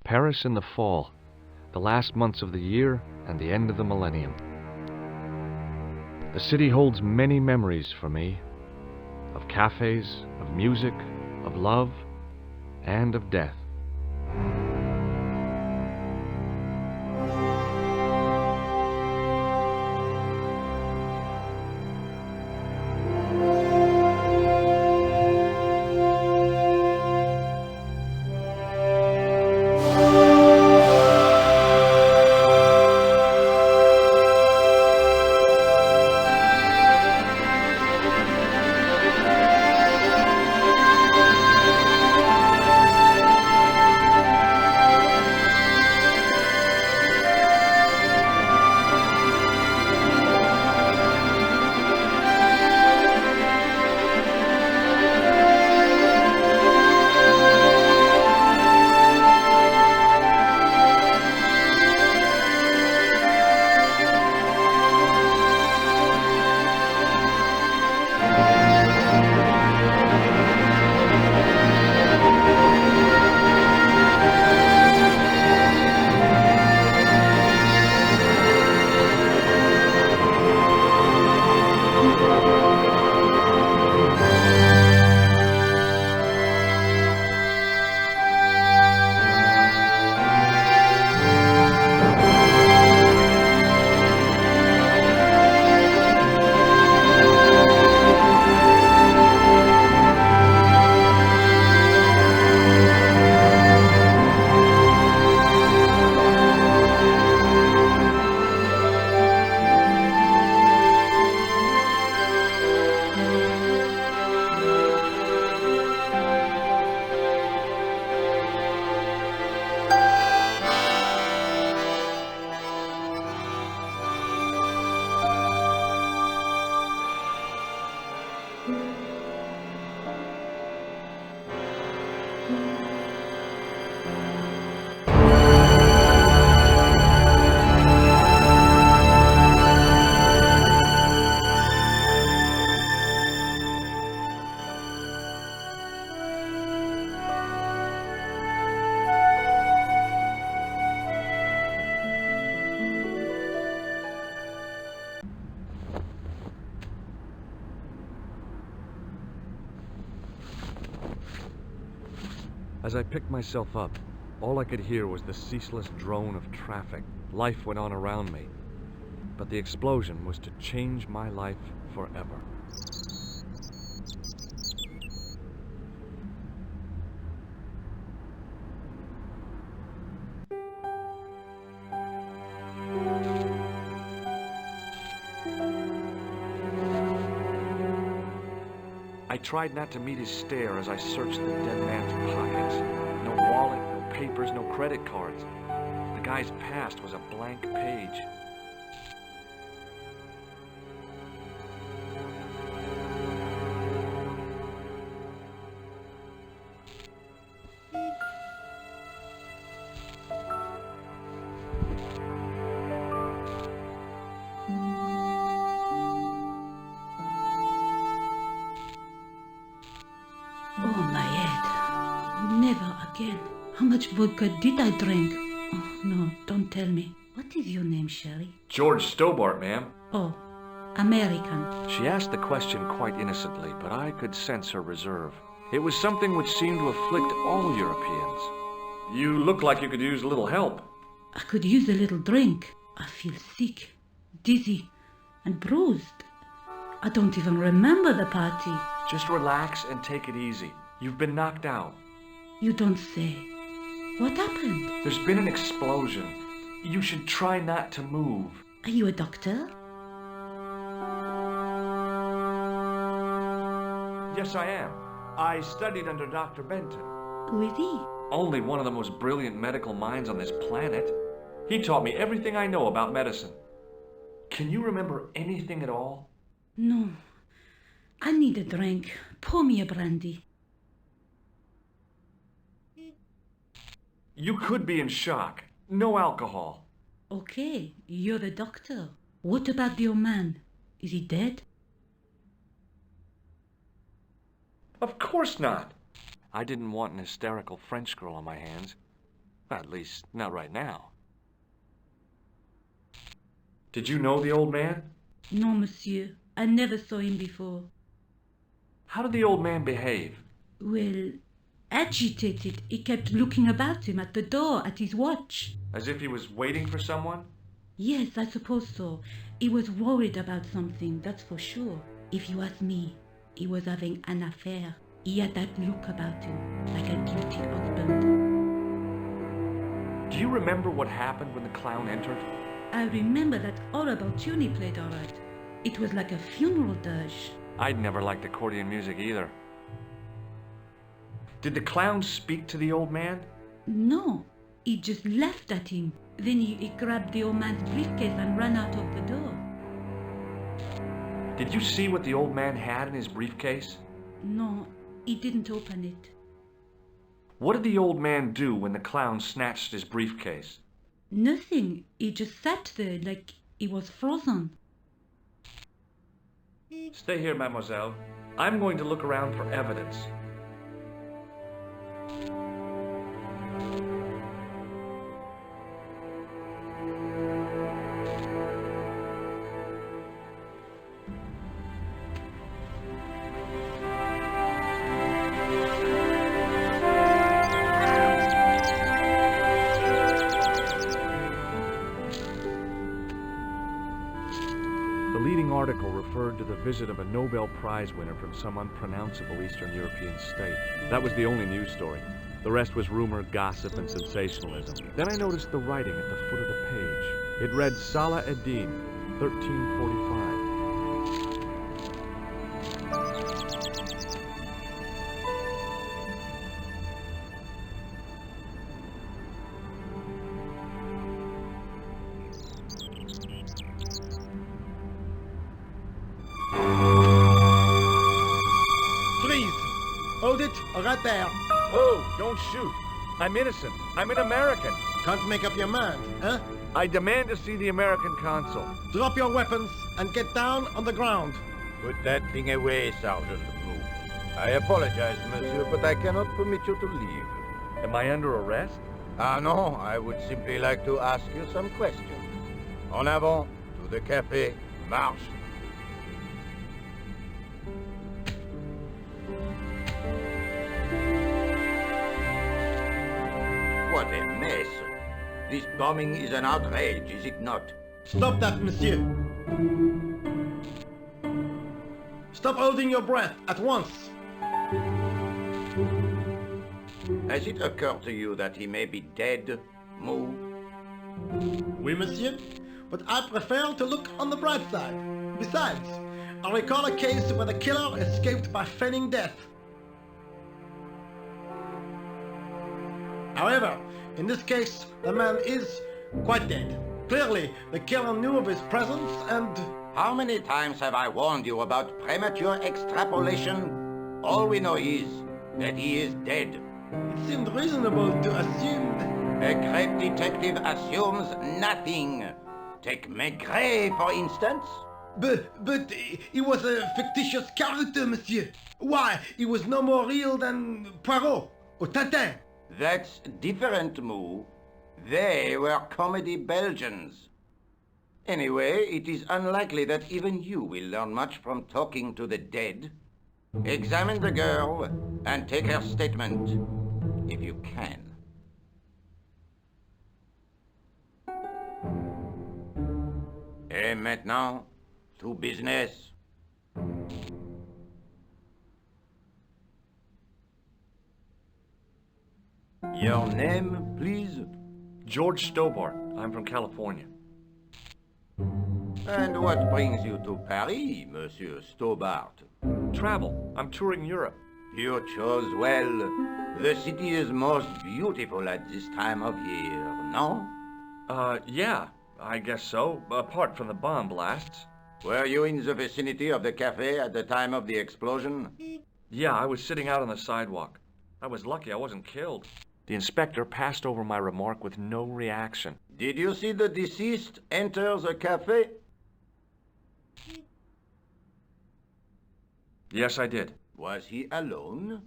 Paris in the fall, the last months of the year and the end of the millennium. The city holds many memories for me, of cafes, of music, of love, and of death. As I picked myself up, all I could hear was the ceaseless drone of traffic. Life went on around me, but the explosion was to change my life forever. I tried not to meet his stare as I searched the dead man's pockets. No wallet, no papers, no credit cards. The guy's past was a blank page. Oh, my head. Never again. How much vodka did I drink? Oh, no, don't tell me. What is your name, Sherry? George Stobbart, ma'am. Oh, American. She asked the question quite innocently, but I could sense her reserve. It was something which seemed to afflict all Europeans. You look like you could use a little help. I could use a little drink. I feel sick, dizzy, and bruised. I don't even remember the party. Just relax and take it easy. You've been knocked out. You don't say. What happened? There's been an explosion. You should try not to move. Are you a doctor? Yes, I am. I studied under Dr. Benton. Who is he? Only one of the most brilliant medical minds on this planet. He taught me everything I know about medicine. Can you remember anything at all? No. I need a drink. Pour me a brandy. You could be in shock. No alcohol. Okay, you're the doctor. What about your man? Is he dead? Of course not. I didn't want an hysterical French girl on my hands. At least, not right now. Did you know the old man? No, monsieur. I never saw him before. How did the old man behave? Well, agitated. He kept looking about him at the door, at his watch. As if he was waiting for someone? Yes, I suppose so. He was worried about something, that's for sure. If you ask me, he was having an affair. He had that look about him, like a guilty husband. Do you remember what happened when the clown entered? I remember that horrible tune he played all right. It was like a funeral dirge. I'd never liked accordion music either. Did the clown speak to the old man? No, he just laughed at him. Then he grabbed the old man's briefcase and ran out of the door. Did you see what the old man had in his briefcase? No, he didn't open it. What did the old man do when the clown snatched his briefcase? Nothing. He just sat there like he was frozen. Stay here, mademoiselle. I'm going to look around for evidence. The leading article referred to the visit of a Nobel Prize winner from some unpronounceable Eastern European state. That was the only news story. The rest was rumor, gossip, and sensationalism. Then I noticed the writing at the foot of the page. It read Salah Eddin, 1345. Hold it, right there. Oh, don't shoot. I'm innocent. I'm an American. Can't make up your mind, huh? I demand to see the American consul. Drop your weapons and get down on the ground. Put that thing away, Sergeant Blue. I apologize, monsieur, but I cannot permit you to leave. Am I under arrest? Ah, no, I would simply like to ask you some questions. En avant, to the café, marche. What a mess. This bombing is an outrage, is it not? Stop that, monsieur. Stop holding your breath at once. Has it occurred to you that he may be dead, Moo? Oui, monsieur. But I prefer to look on the bright side. Besides, I recall a case where the killer escaped by feigning death. However, in this case, the man is quite dead. Clearly, the killer knew of his presence and... How many times have I warned you about premature extrapolation? All we know is that he is dead. It seemed reasonable to assume... A great detective assumes nothing. Take Maigret, for instance. But he was a fictitious character, monsieur. Why, he was no more real than Poirot or Tintin. That's different, Moo. They were comedy Belgians. Anyway, it is unlikely that even you will learn much from talking to the dead. Examine the girl and take her statement, if you can. Et maintenant, to business. Your name, please? George Stobbart. I'm from California. And what brings you to Paris, Monsieur Stobbart? Travel. I'm touring Europe. You chose well. The city is most beautiful at this time of year, no? Yeah, I guess so, apart from the bomb blasts. Were you in the vicinity of the café at the time of the explosion? Yeah, I was sitting out on the sidewalk. I was lucky I wasn't killed. The inspector passed over my remark with no reaction. Did you see the deceased enter the café? Yes, I did. Was he alone?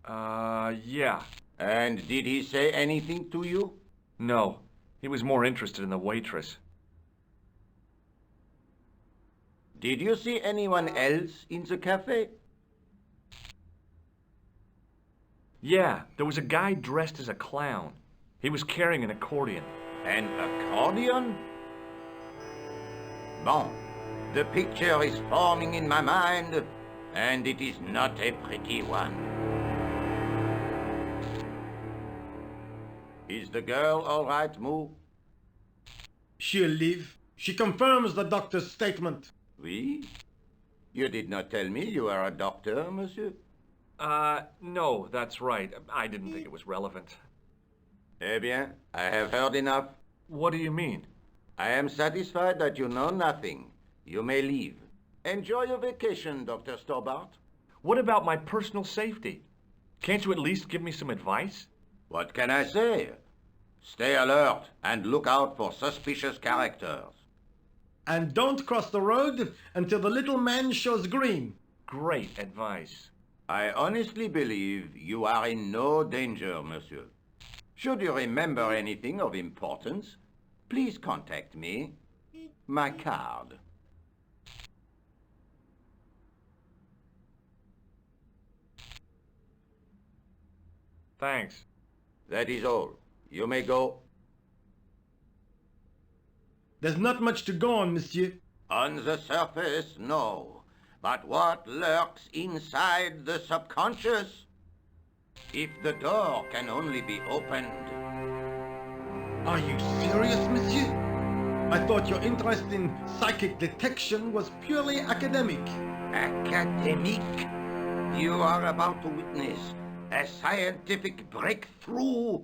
Yeah. And did he say anything to you? No, he was more interested in the waitress. Did you see anyone else in the café? Yeah, there was a guy dressed as a clown. He was carrying an accordion. An accordion? Bon, the picture is forming in my mind, and it is not a pretty one. Is the girl all right, Moo? She'll live. She confirms the doctor's statement. Oui? You did not tell me you are a doctor, monsieur? No, that's right. I didn't think it was relevant. Eh bien, I have heard enough. What do you mean? I am satisfied that you know nothing. You may leave. Enjoy your vacation, Dr. Stobbart. What about my personal safety? Can't you at least give me some advice? What can I say? Stay alert and look out for suspicious characters. And don't cross the road until the little man shows green. Great advice. I honestly believe you are in no danger, monsieur. Should you remember anything of importance, please contact me. My card. Thanks. That is all. You may go. There's not much to go on, monsieur. On the surface, no. But what lurks inside the subconscious? If the door can only be opened. Are you serious, monsieur? I thought your interest in psychic detection was purely academic. Academic? You are about to witness a scientific breakthrough.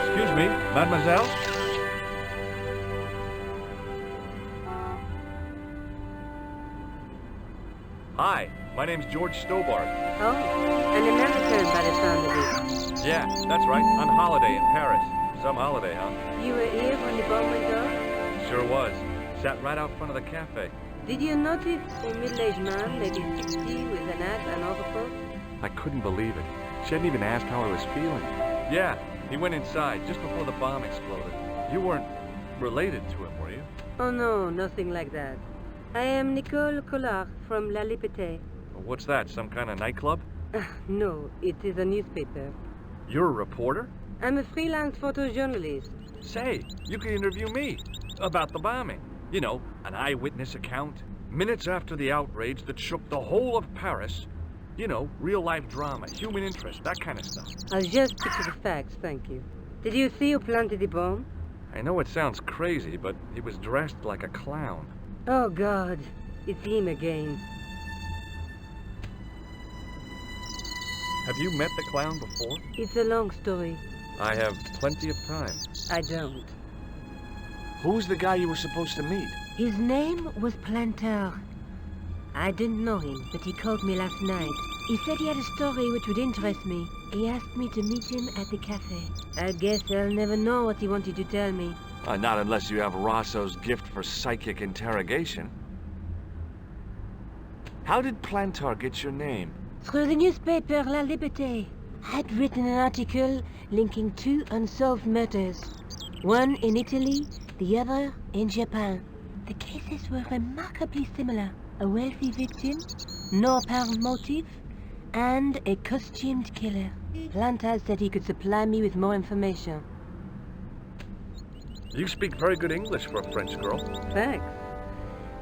Excuse me, mademoiselle? Hi, my name's George Stobbart. Oh, an American by the sound of it. Yeah, that's right, on holiday in Paris. Some holiday, huh? You were here when the bomb went off? Sure was. Sat right out front of the cafe. Did you notice a middle-aged man, maybe 60, with an hat and overcoat? I couldn't believe it. She hadn't even asked how I was feeling. Yeah, he went inside just before the bomb exploded. You weren't related to him, were you? Oh no, nothing like that. I am Nicole Collard from La Liberté. What's that, some kind of nightclub? No, it is a newspaper. You're a reporter? I'm a freelance photojournalist. Say, you can interview me about the bombing. You know, an eyewitness account. Minutes after the outrage that shook the whole of Paris. You know, real-life drama, human interest, that kind of stuff. I'll just stick to the facts, thank you. Did you see who planted the bomb? I know it sounds crazy, but he was dressed like a clown. Oh God, it's him again. Have you met the clown before? It's a long story. I have plenty of time. I don't. Who's the guy you were supposed to meet? His name was Planter. I didn't know him, but he called me last night. He said he had a story which would interest me. He asked me to meet him at the cafe. I guess I'll never know what he wanted to tell me. Not unless you have Rosso's gift for psychic interrogation. How did Plantar get your name? Through the newspaper La Liberté. I'd written an article linking 2 unsolved murders. One in Italy, the other in Japan. The cases were remarkably similar. A wealthy victim, no apparent motive, and a costumed killer. Plantar said he could supply me with more information. You speak very good English for a French girl. Thanks.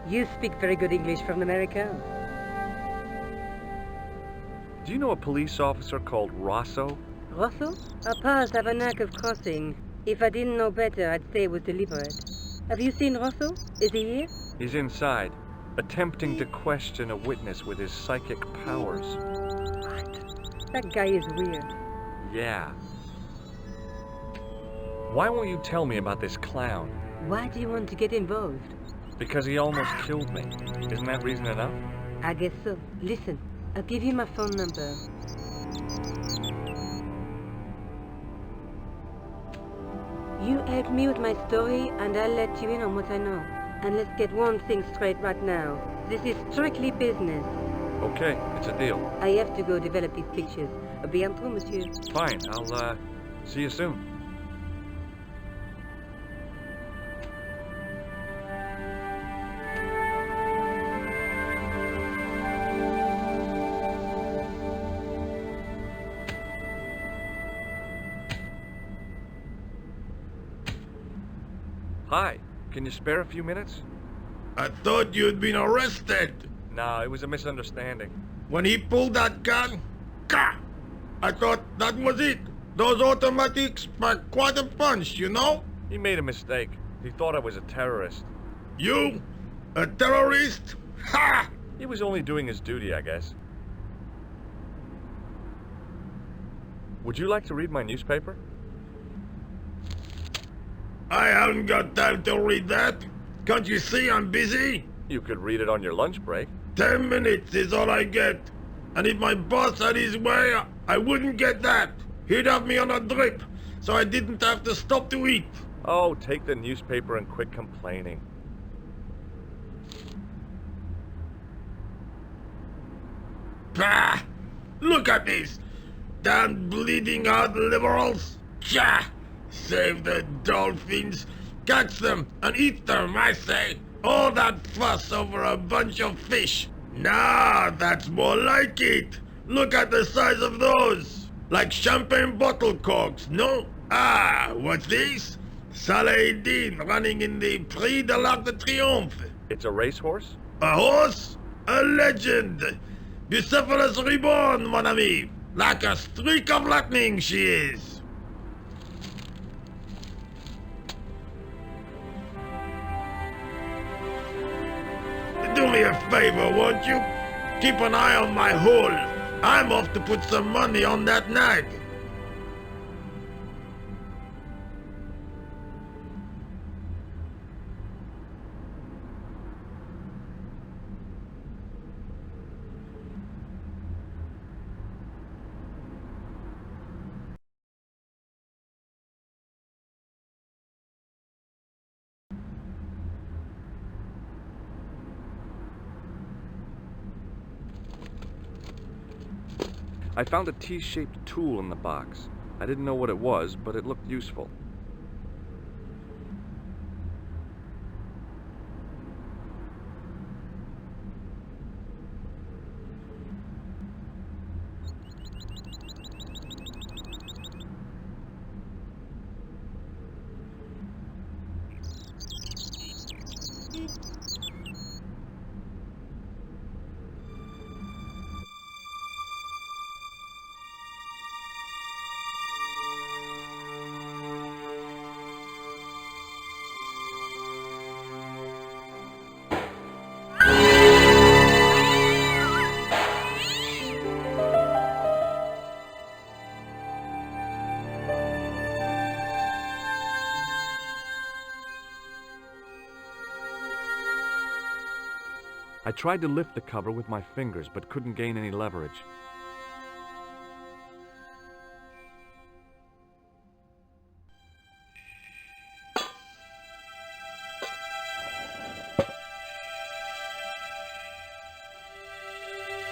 You speak very good English from America. Do you know a police officer called Rosso? Rosso? Our paths have a knack of crossing. If I didn't know better, I'd say it was deliberate. Have you seen Rosso? Is he here? He's inside, attempting to question a witness with his psychic powers. What? That guy is weird. Yeah. Why won't you tell me about this clown? Why do you want to get involved? Because he almost killed me. Isn't that reason enough? I guess so. Listen, I'll give you my phone number. You help me with my story, and I'll let you in on what I know. And let's get one thing straight right now. This is strictly business. Okay, it's a deal. I have to go develop these pictures. À bientôt, monsieur. Fine, I'll, see you soon. Hi, can you spare a few minutes? I thought you'd been arrested. No, it was a misunderstanding. When he pulled that gun, ka! I thought that was it. Those automatics pack quite a punch, you know? He made a mistake. He thought I was a terrorist. You? A terrorist? Ha! He was only doing his duty, I guess. Would you like to read my newspaper? I haven't got time to read that. Can't you see I'm busy? You could read it on your lunch break. 10 minutes is all I get. And if my boss had his way, I wouldn't get that. He'd have me on a drip, so I didn't have to stop to eat. Oh, take the newspaper and quit complaining. Bah! Look at this! Damn bleeding heart liberals! Tja! Save the dolphins, catch them and eat them, I say! All that fuss over a bunch of fish! Nah, that's more like it! Look at the size of those! Like champagne bottle corks, no? Ah, what's this? Saladin running in the Prix de l'Arc de Triomphe. It's a racehorse? A horse? A legend! Bucephalus reborn, mon ami! Like a streak of lightning she is! Do me a favor, won't you? Keep an eye on my hole. I'm off to put some money on that nag. I found a T-shaped tool in the box. I didn't know what it was, but it looked useful. I tried to lift the cover with my fingers, but couldn't gain any leverage.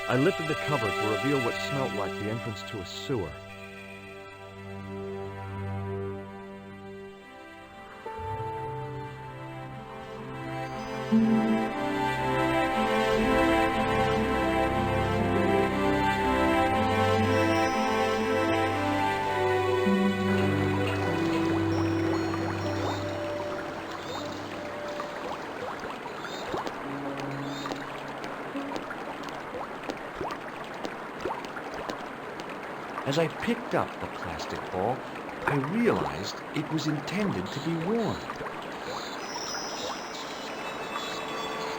I lifted the cover to reveal what smelt like the entrance to a sewer. As I picked up the plastic ball, I realized it was intended to be worn.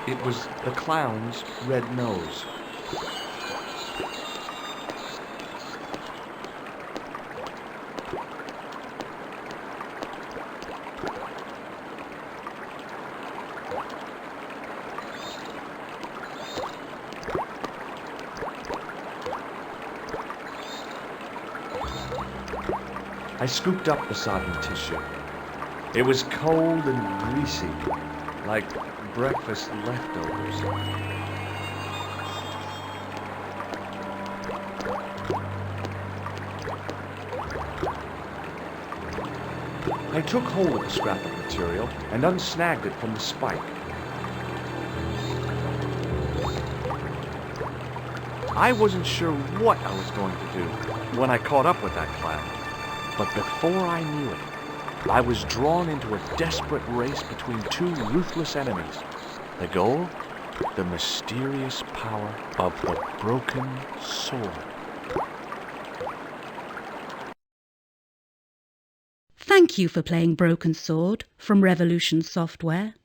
It was the clown's red nose. I scooped up the sodden tissue. It was cold and greasy, like breakfast leftovers. I took hold of the scrap of material and unsnagged it from the spike. I wasn't sure what I was going to do when I caught up with that cloud, but before I knew it, I was drawn into a desperate race between two ruthless enemies. The goal? The mysterious power of the broken sword. Thank you for playing Broken Sword from Revolution Software.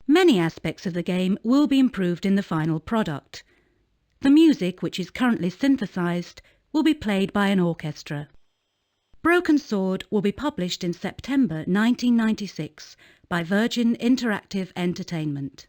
Many aspects of the game will be improved in the final product. The music, which is currently synthesized, will be played by an orchestra. Broken Sword will be published in September 1996 by Virgin Interactive Entertainment.